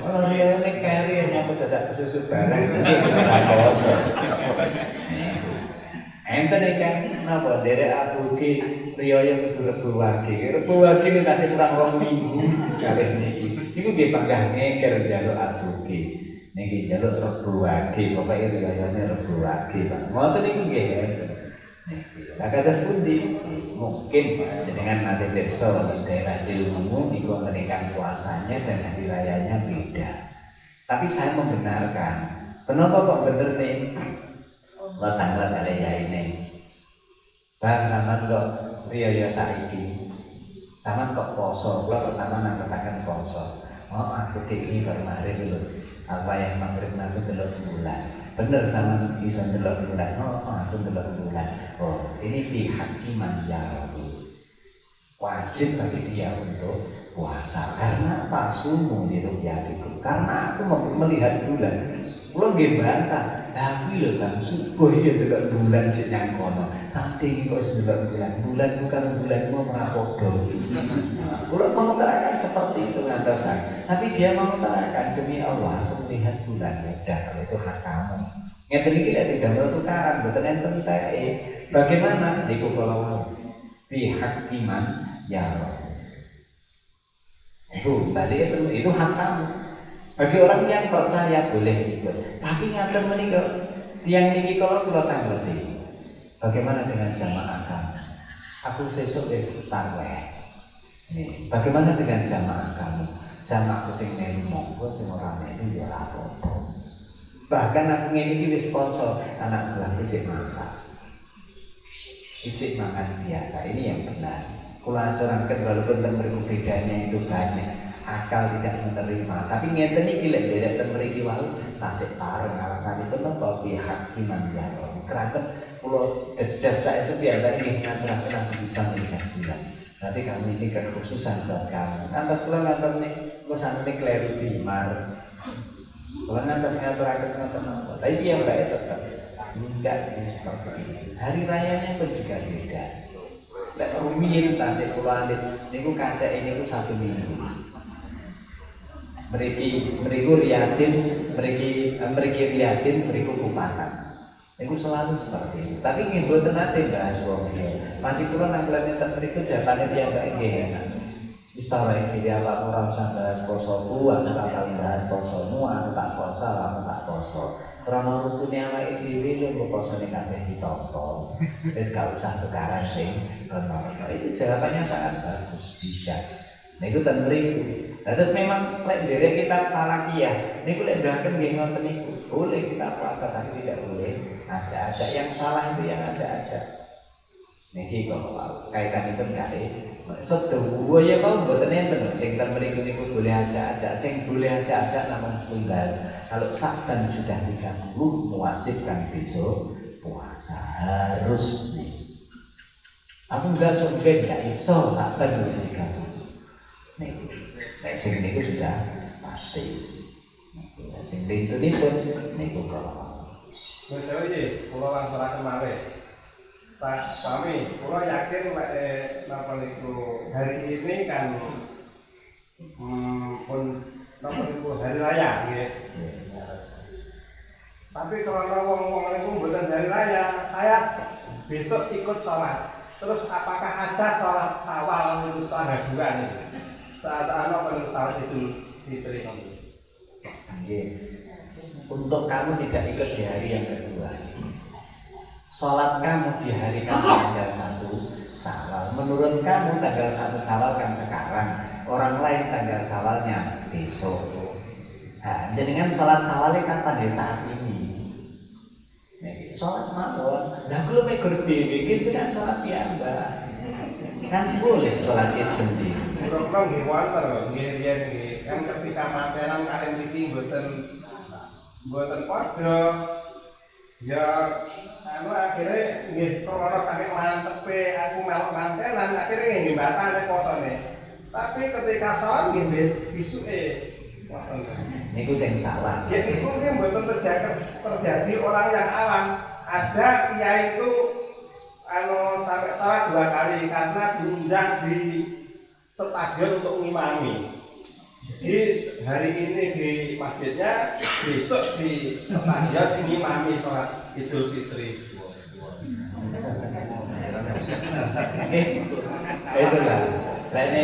ono liyane kari nyambut dadak kesusu barang. Enten kan napa derek abuke riyo kudu Rebo Wage. Rebo Wage iki kasih kurang 2 minggu kalih niki. Iku nggih panggah ngeker njaluk abuke. Niki njaluk Rebo Wage, pokoke riyoane Rebo Wage, Pak. Ngoten niku nggih. Niki. Lah kados pundi? Mungkin jenengan nate pirsa daerah ilmu niku wonten puasanya dan hari rayanya beda. Tapi saya membenarkan. Kenapa kok bener nih? Tanggal kali ya ini. Bang sama kok riyo saiki. Sama kok poso, kula pertama nangketaken poso. Oh aku iki kemarin dulu. Apa yang maghrib nanti 3 bulan. Bener sama bisa 3 bulan. Oh aku 3 bulan. Oh ini pihak iman Yahudi. Wajib bagi dia untuk puasa. Karena apa? Sumu di rupiah itu. Karena aku melihat bulan. Kula nggih bantah. Tapi lho Bang, subuh ya delok bulan sing nang kono. Saking kok delok bulan bukan bulanmu merapodo. Kula mau terangkan seperti itu ngantosan. Tapi dia mau terangkan demi Allah aku melihat bulan ya udah kalau itu hak kamu. Ngeten iki lek tidak tukaran mboten enten teke. Bagaimana niku kula mau? Pihak iman ya Allah. Itu hak kamu. Bagi orang yang percaya boleh ikut. Tapi ngaten menika tiang niki kalau tanggeti. Bagaimana dengan jamaah kamu? Aku sesuk wis tarweh. Nih, bagaimana dengan jamaah kamu? Jamaahku sing melu monggo sing ora melu ya ora apa-apa. Bahkan aku ngene iki wis poso, anak buahku cek masak. Icik makan biasa, ini yang benar. Kula aturkan walaupun tembung bedanya itu banyak, akal tidak menerima. Tapi ngeten iki lek derek ten mriki wau tasik pareng alasanipun napa pihak iman ya. Kraton kula dedes saya sepiye ingin ngaturaken aku bisa melihat bulan. Nanti kamu ini kekhususan buat kamu. Lantas kula ngatur nih, kula sampe kleru dimar. Kula ngantos ngaturaken ngoten napa. Tapi piye bae tetep tidak seperti ini. Hari rayanya pun juga beda. Lek rumiyin tasik kula alit niku kaca ini ku 1 minggu. Mriku riyatin, mriku kupatan. Niku selalu seperti itu. Tapi nggih mboten nate bahas wong liya. Masih kula nang planeta mriku jatane piyambake nggih enak. Wis ta wae iki awak ora usah bahas posoku, aku tak bahas posomu, aku tak poso, aku tak poso. Karena rukune awake dhewe lho posone kabeh ditampa. Wis gak usah tukaran sing ono. Itu jawabannya sangat bagus, bijak. Niku ten mriku. Terus memang lek derek kita talakiyah, niku lek ndaken nggih ngoten niku. Boleh kita puasa tapi tidak boleh ajak-ajak. Yang salah itu yang ajak-ajak. Niki kok kaitanipun kali sedowo ya kok mboten enten sing ten mriku niku boleh ajak-ajak, sing boleh ajak-ajak namung setunggal. Kalau sakdan sudah 30 mewajibkan besok puasa harus nih. Aku enggak sampai enggak iso sakdan wis 30. Nek sing niku sudah pasti. Sing itu pun niku kok. Wis iki kula langsung malih. Kami, kula yakin napa niku hari ini kan pun napa niku hari raya nggih. Tapi kalau wong-wong niku mboten hari raya, saya besok ikut sholat. Terus apakah ada sholat Syawal untuk tanggal 2 nih? Saat apa niku sholat itu diterima? Nggih. Untuk kamu tidak ikut di hari yang kedua. Sholat kamu di hari kamu tanggal 1 Syawal. Menurut kamu tanggal 1 Syawal kan sekarang. Orang lain tanggal Syawalnya besok. Nah, jenengan sholat Syawalnya kan pada saat ini. Sholat mawon. Lah kula megur dhewe iki kan sholat piyambak. Kan boleh sholat Id sendiri. Kula nggih wonten nggih yen nggih. Kan ketika materan kalian iki mboten padha. Ya akhirnya nggih krana saking mantepe aku melok mantenan akhirnya nggih batane posone. Tapi ketika sholat nggih bisuke wonten. Niku sing salah. Ya niku mboten terjadi orang yang awam. Ada kiai itu sampai salah 2 kali karena diundang di stadion untuk ngimami. Jadi hari ini di masjidnya, besok di stadion ngimami sholat Idul Fitri. Itulah. Lainnya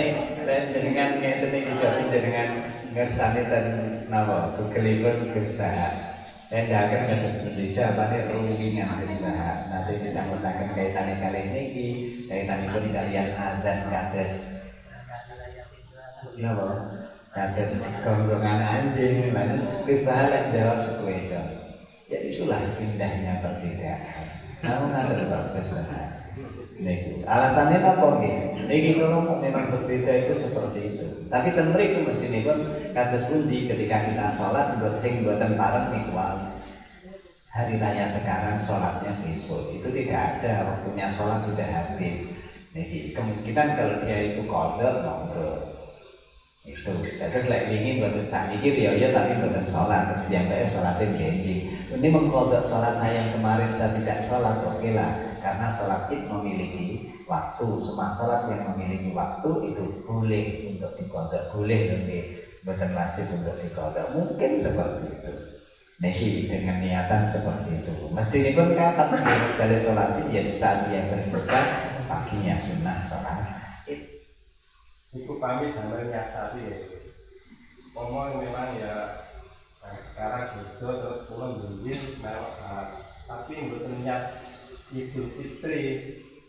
dengan ngeten iki dengan ngersani ten napa kegelipun Gus Bahak. Endaken kados pundi jawabane ruwingan Gus Bahak. Nanti kita mutaken kaitane kali niki, kaitanipun kalian azan kados napa? Kados gonggongan anjing lan Gus Bahak jawab sesuai. Ya itulah indahnya perbedaan. Namun ada Gus Bahak. Niku alasannya apa nggih? Niki kalau memang berbeda itu seperti itu. Tapi ten mriku mesti niku kados pundi ketika kita sholat buat sing mboten pareng niku hari raya sekarang sholatnya besok itu tidak ada waktunya sholat sudah habis. Niki kemungkinan kalau dia itu qadha monggo. Itu. Terus lek wingi mboten cah iki ya tapi mboten sholat terus diambil sholatin janji. Ini mengqadha sholat saya yang kemarin saya tidak sholat oke lah. Karena sholat Id memiliki waktu, semua sholat yang memiliki waktu itu boleh untuk diqadha, boleh lebih bukan wajib untuk diqadha. Mungkin seperti itu. Nih dengan niatan seperti itu. Mesti ini pun kapan dari sholat Id ya di saat dia berbuka paginya sunnah sholat Id. Iku kami damel nyiasati ya. Ngomong memang ya sekarang bodoh terus pulang benjing melok salat. Tapi mboten niat Idul Fitri.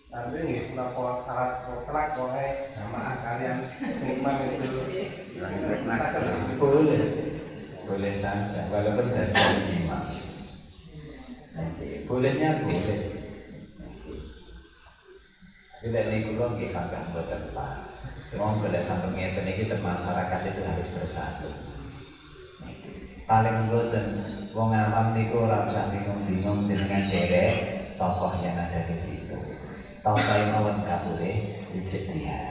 Tapi nggih menapa salat mutlak wae jamaah kalian cuma itu. Boleh, boleh saja, walaupun dari imam. Bolehnya boleh. Tidak nih kulo nggih kagak mboten pas. Wong golek sampun ngeten iki masyarakat itu harus bersatu. Paling mboten wong awam niku ora usah bingung-bingung dengan derek tokoh yang ada di situ. Tokoh yang mawon kabure ijek dia.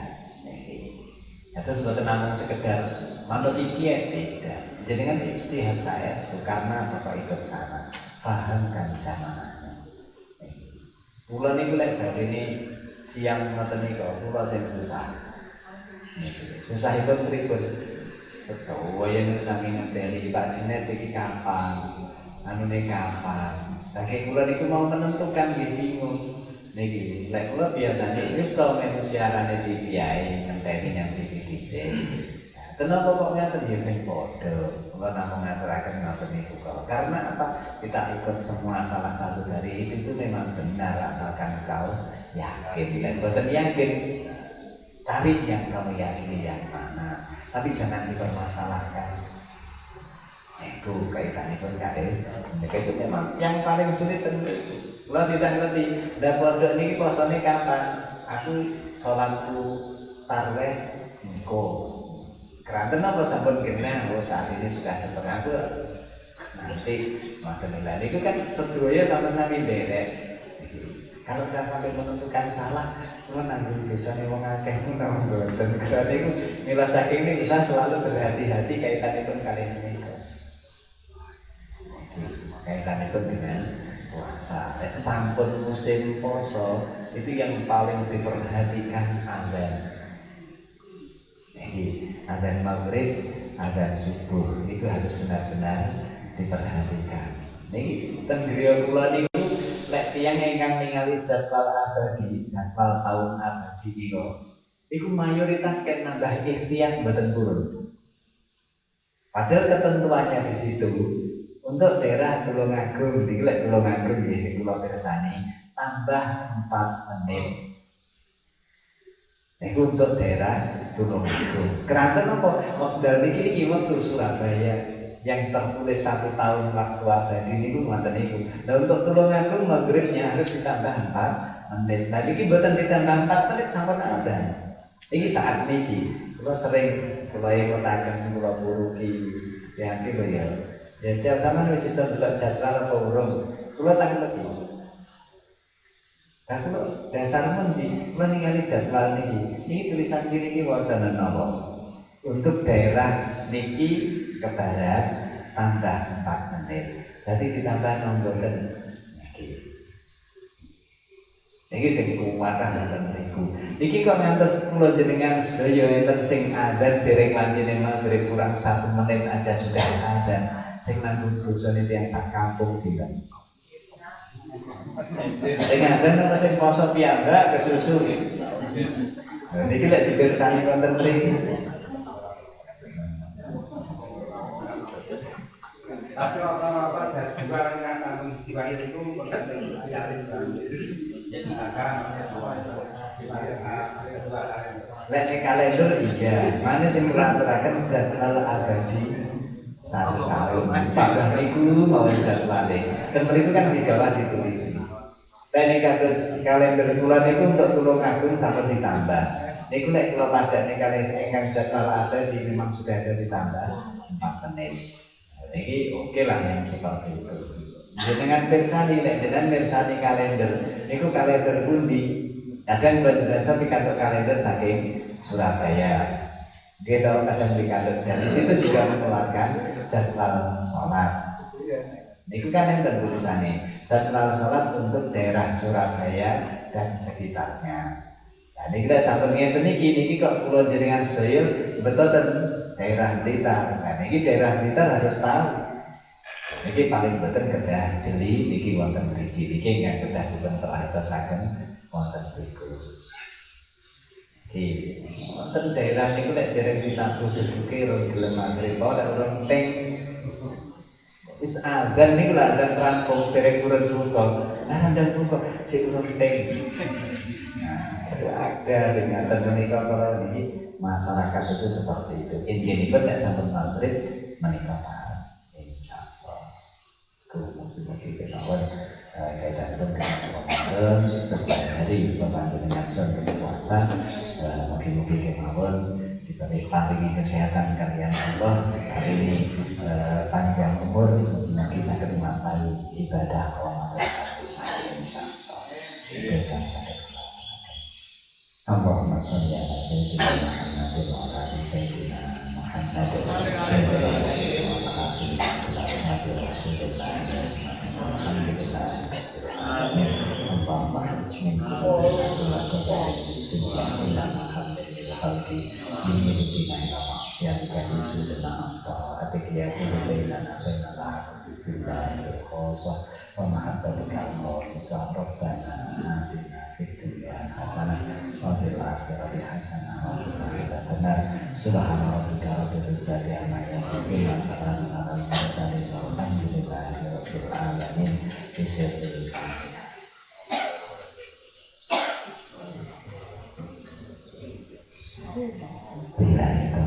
Ya terus mboten namung sekedar manut iki ya tidak. Jadi kan istihad saya karena Bapak ikut sana, pahamkan jamaahnya. Kula niku lek bari ini siang ngoten niku kula sing susah. Susah itu pripun? Setahu yang saking ngenteni Pak Junet iki kapan? Anune kapan? Saking kula niku mau menentukan nggih bingung. Niki lek kula biasane wis tau melu siarane TV ae ngenteni yang TV dhisik. Kenapa kok ngaten ya wis padha. Kula namung ngaturaken ngoten niku kok. Karena apa? Kita ikut semua salah satu dari itu memang benar asalkan kau yakin. Dan boten yakin cari yang kamu yakini yang mana, tapi jangan dipermasalahkan. Itu kaitannya pun kade. Itu memang yang paling sulit tentu. Kalau tidak ngerti, dah pondok ini posone kapan? Aku sholatku tarawih engko. Keranten apa sampun kena? Oh saat ini sudah setengah aku. Nanti makan nilai itu kan sedoyo sama-sama derek. Kalau saya sampai menentukan salah, cuma nanggung dosane wong akeh pun namung mboten. Karena itu nilai saking ini bisa selalu berhati-hati kaitannya pun kalian ini. Kaitannya pun dengan puasa. Sampun musim poso itu yang paling diperhatikan adzan. Jadi adzan maghrib, adzan subuh itu harus benar-benar diperhatikan. Niki ten griya kula niku lek tiyang ingkang ningali jadwal abadi, jadwal tahun abadi iku mayoritas kan nambah ikhtiar mboten turun. Padahal ketentuannya di situ untuk daerah Tulungagung, iki lek Tulungagung nggih sing kula pirsani tambah 4 menit. Iku untuk daerah Tulungagung. Keranten apa? Wekdal niki wektu Surabaya yang tertulis 1 tahun waktu abadi niku ngoten niku. Nah untuk Tulungagung maghribnya harus ditambah 4 menit. Nah iki mboten ditambah 4 menit sampun adzan. Iki saat niki kula sering kula ingotaken kula puruki yanti lho ya. Ya jal sampean wis iso delok jadwal apa urung? Kula tak ngerti. Nah kula dasar pundi kula ningali jadwal niki. Iki tulisan kiri iki wonten napa? Untuk daerah niki ke barat tambah 4 menit. Jadi ditambah nomboren niki sing kuwatan ngoten niku. Iki kok ngantos kula jenengan sedaya enten sing adzan dereng lancine maghrib kurang 1 menit aja sudah adzan. Sing nanggung dosane tiyang sak kampung sinten? Sing adzan apa sing poso piyambak kesusu. Niki lek dipirsani wonten mriki. Tapi apa-apa jadwal yang sampun diwali itu konten diarin jadi akan lek ning kalender iya, mana sing ngaturaken jadwal abadi 1 tahun. Padahal niku mau jadwale. Dan mriku kan di bawah ditulis. Nek kados kalender bulan niku untuk Tulungagung sampun ditambah. Niku lek kula padane kalender ingkang jadwal abadi memang sudah ada ditambah 4 menit. Jadi oke lah yang seperti itu. Dengan persani, dengan persani kalender, itu kalender pundi. Kadang berdasar pikantuk kalender saking Surabaya. Dia tahu kadang pikantuk dan di situ juga mengeluarkan jadwal sholat. Itu kan yang tertulisannya jadwal sholat untuk daerah Surabaya dan sekitarnya. Nah, ini kita sampai ngeten niki kok pulau jenengan Soyul betul daerah Blitar. Nah, ini daerah Blitar harus tahu. Ini paling betul kedah jeli niki wonten mriki. Niki enggak kedah dipun teratosaken wonten Kristus. Di wonten daerah niku lek dereng ditabuh seduke ro gelem magrib ora urung teng wis azan niku lak azan rampung dereng urun buka azan buka sing urung teng ada sing ngaten menika para niki masyarakat itu seperti itu inginipun nek sampun magrib menika paham insyaallah mugi-mugi ketahuan kaitan dengan Ramadan setelah hari dengan sunnah puasa mugi-mugi kemawon diberi paringi kesehatan kalian Allah hari ini panjang umur mugi saged mampani ibadah Ramadan insyaallah dengan saged Allahumma sholli ala sayyidina Muhammad wa ala ali sayyidina Muhammad wa Subhana rabbika rabbil izzati amma yasifun wa salamun alal mursalin walhamdulillahi rabbil alamin. Bismillahirrahmanirrahim. Bila kita